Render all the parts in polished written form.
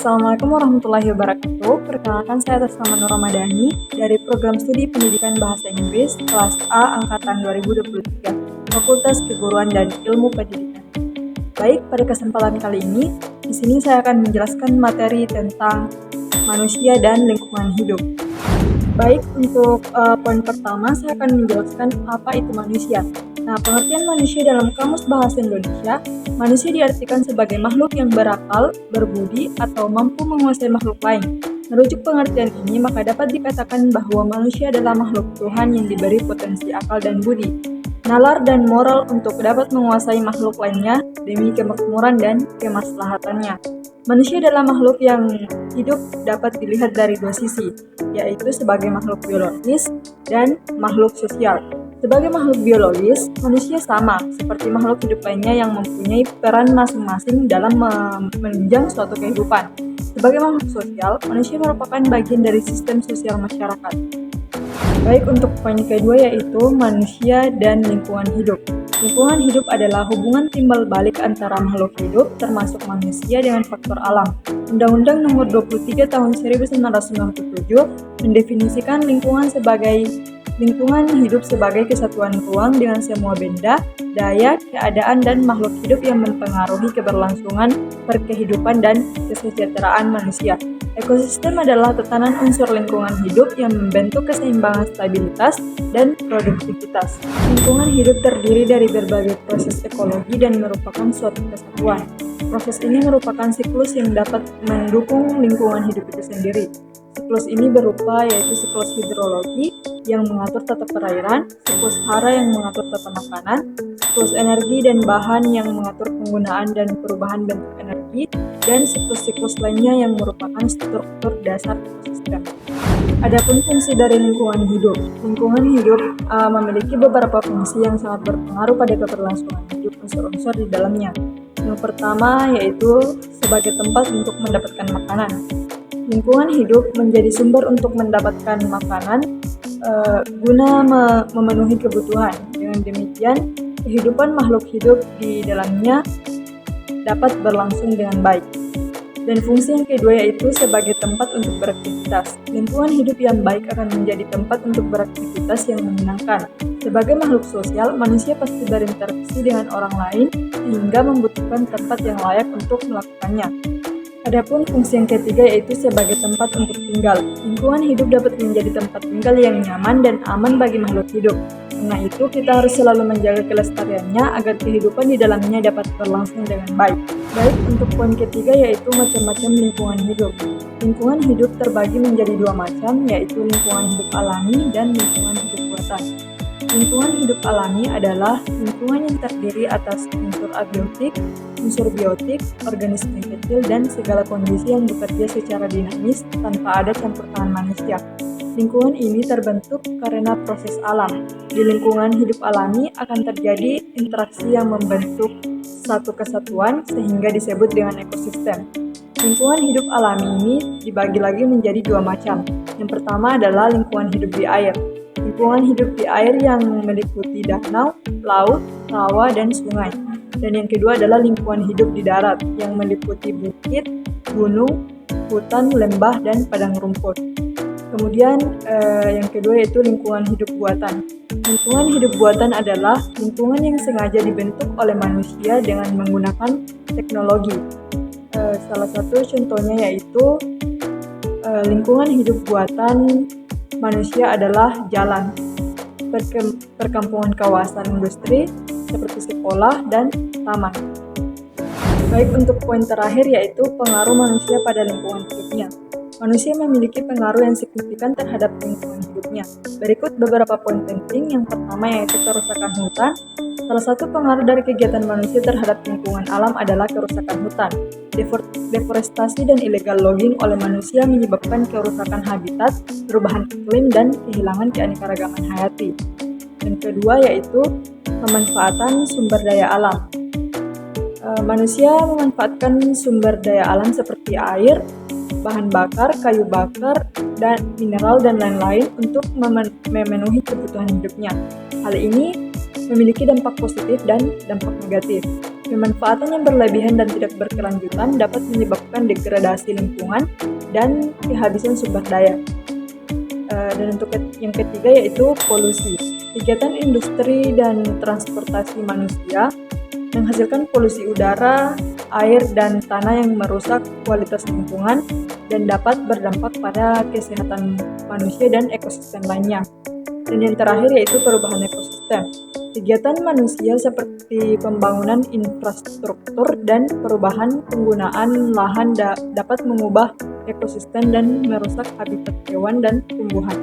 Assalamualaikum warahmatullahi wabarakatuh. Perkenalkan, saya atas nama Nur Ramadhani dari Program Studi Pendidikan Bahasa Inggris kelas A angkatan 2023, Fakultas Keguruan dan Ilmu Pendidikan. Baik, pada kesempatan kali ini, di sini saya akan menjelaskan materi tentang manusia dan lingkungan hidup. Baik, untuk poin pertama saya akan menjelaskan apa itu manusia. Nah, pengertian manusia dalam Kamus Bahasa Indonesia, manusia diartikan sebagai makhluk yang berakal, berbudi, atau mampu menguasai makhluk lain. Merujuk pengertian ini, maka dapat dikatakan bahwa manusia adalah makhluk Tuhan yang diberi potensi akal dan budi, nalar dan moral untuk dapat menguasai makhluk lainnya demi kemakmuran dan kemaslahatannya. Manusia adalah makhluk yang hidup dapat dilihat dari dua sisi, yaitu sebagai makhluk biologis dan makhluk sosial. Sebagai makhluk biologis, manusia sama seperti makhluk hidup lainnya yang mempunyai peran masing-masing dalam menunjang suatu kehidupan. Sebagai makhluk sosial, manusia merupakan bagian dari sistem sosial masyarakat. Baik, untuk poin kedua yaitu manusia dan lingkungan hidup. Lingkungan hidup adalah hubungan timbal balik antara makhluk hidup termasuk manusia dengan faktor alam. Undang-Undang Nomor 23 Tahun 1997 mendefinisikan lingkungan hidup sebagai kesatuan ruang dengan semua benda, daya, keadaan, dan makhluk hidup yang mempengaruhi keberlangsungan perkehidupan dan kesejahteraan manusia. Ekosistem adalah tatanan unsur lingkungan hidup yang membentuk keseimbangan stabilitas dan produktivitas. Lingkungan hidup terdiri dari berbagai proses ekologi dan merupakan suatu kesatuan. Proses ini merupakan siklus yang dapat mendukung lingkungan hidup itu sendiri. Siklus ini berupa yaitu siklus hidrologi yang mengatur tata perairan, siklus hara yang mengatur tata makanan, siklus energi dan bahan yang mengatur penggunaan dan perubahan bentuk energi, dan siklus-siklus lainnya yang merupakan struktur dasar ekosistem. Adapun fungsi dari lingkungan hidup. Lingkungan hidup memiliki beberapa fungsi yang sangat berpengaruh pada keberlangsungan hidup unsur-unsur di dalamnya. Yang pertama yaitu sebagai tempat untuk mendapatkan makanan. Lingkungan hidup menjadi sumber untuk mendapatkan makanan guna memenuhi kebutuhan. Dengan demikian, kehidupan makhluk hidup di dalamnya dapat berlangsung dengan baik. Dan fungsi yang kedua yaitu sebagai tempat untuk beraktivitas. Lingkungan hidup yang baik akan menjadi tempat untuk beraktivitas yang menyenangkan. Sebagai makhluk sosial, manusia pasti berinteraksi dengan orang lain sehingga membutuhkan tempat yang layak untuk melakukannya. Adapun fungsi yang ketiga yaitu sebagai tempat untuk tinggal. Lingkungan hidup dapat menjadi tempat tinggal yang nyaman dan aman bagi makhluk hidup. Karena itu, kita harus selalu menjaga kelestariannya agar kehidupan di dalamnya dapat berlangsung dengan baik. Baik, untuk poin ketiga yaitu macam-macam lingkungan hidup. Lingkungan hidup terbagi menjadi dua macam, yaitu lingkungan hidup alami dan lingkungan hidup buatan. Lingkungan hidup alami adalah lingkungan yang terdiri atas unsur abiotik, unsur biotik, organisme kecil, dan segala kondisi yang bekerja secara dinamis tanpa ada campur tangan manusia. Lingkungan ini terbentuk karena proses alam. Di lingkungan hidup alami akan terjadi interaksi yang membentuk satu kesatuan sehingga disebut dengan ekosistem. Lingkungan hidup alami ini dibagi lagi menjadi dua macam. Yang pertama adalah lingkungan hidup di air. Lingkungan hidup di air yang meliputi danau, laut, rawa, dan sungai. Dan yang kedua adalah lingkungan hidup di darat yang meliputi bukit, gunung, hutan, lembah, dan padang rumput. Kemudian yang kedua yaitu lingkungan hidup buatan. Lingkungan hidup buatan adalah lingkungan yang sengaja dibentuk oleh manusia dengan menggunakan teknologi. Salah satu contohnya yaitu lingkungan hidup buatan manusia adalah jalan, perkampungan kawasan industri seperti sekolah dan taman. Baik, untuk poin terakhir yaitu pengaruh manusia pada lingkungan hidupnya. Manusia memiliki pengaruh yang signifikan terhadap lingkungan hidupnya. Berikut beberapa poin penting. Yang pertama yaitu kerusakan hutan. Salah satu pengaruh dari kegiatan manusia terhadap lingkungan alam adalah kerusakan hutan. Deforestasi dan illegal logging oleh manusia menyebabkan kerusakan habitat, perubahan iklim, dan kehilangan keanekaragaman hayati. Yang kedua yaitu pemanfaatan sumber daya alam. Manusia memanfaatkan sumber daya alam seperti air, bahan bakar, kayu bakar, dan mineral dan lain-lain untuk memenuhi kebutuhan hidupnya. Hal ini memiliki dampak positif dan dampak negatif. Pemanfaatan yang berlebihan dan tidak berkelanjutan dapat menyebabkan degradasi lingkungan dan kehabisan sumber daya. Dan untuk yang ketiga yaitu polusi. Kegiatan industri dan transportasi manusia menghasilkan polusi udara, air, dan tanah yang merusak kualitas lingkungan dan dapat berdampak pada kesehatan manusia dan ekosistem lainnya. Dan yang terakhir yaitu perubahan ekosistem. Kegiatan manusia seperti pembangunan infrastruktur dan perubahan penggunaan lahan dapat mengubah ekosistem dan merusak habitat hewan dan tumbuhan.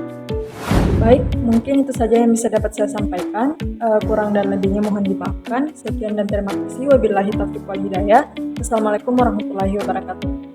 Baik, mungkin itu saja yang bisa dapat saya sampaikan. Kurang dan lebihnya mohon dimaafkan. Sekian dan terima kasih. Wabillahi taufiq wal hidayah. Assalamualaikum warahmatullahi wabarakatuh.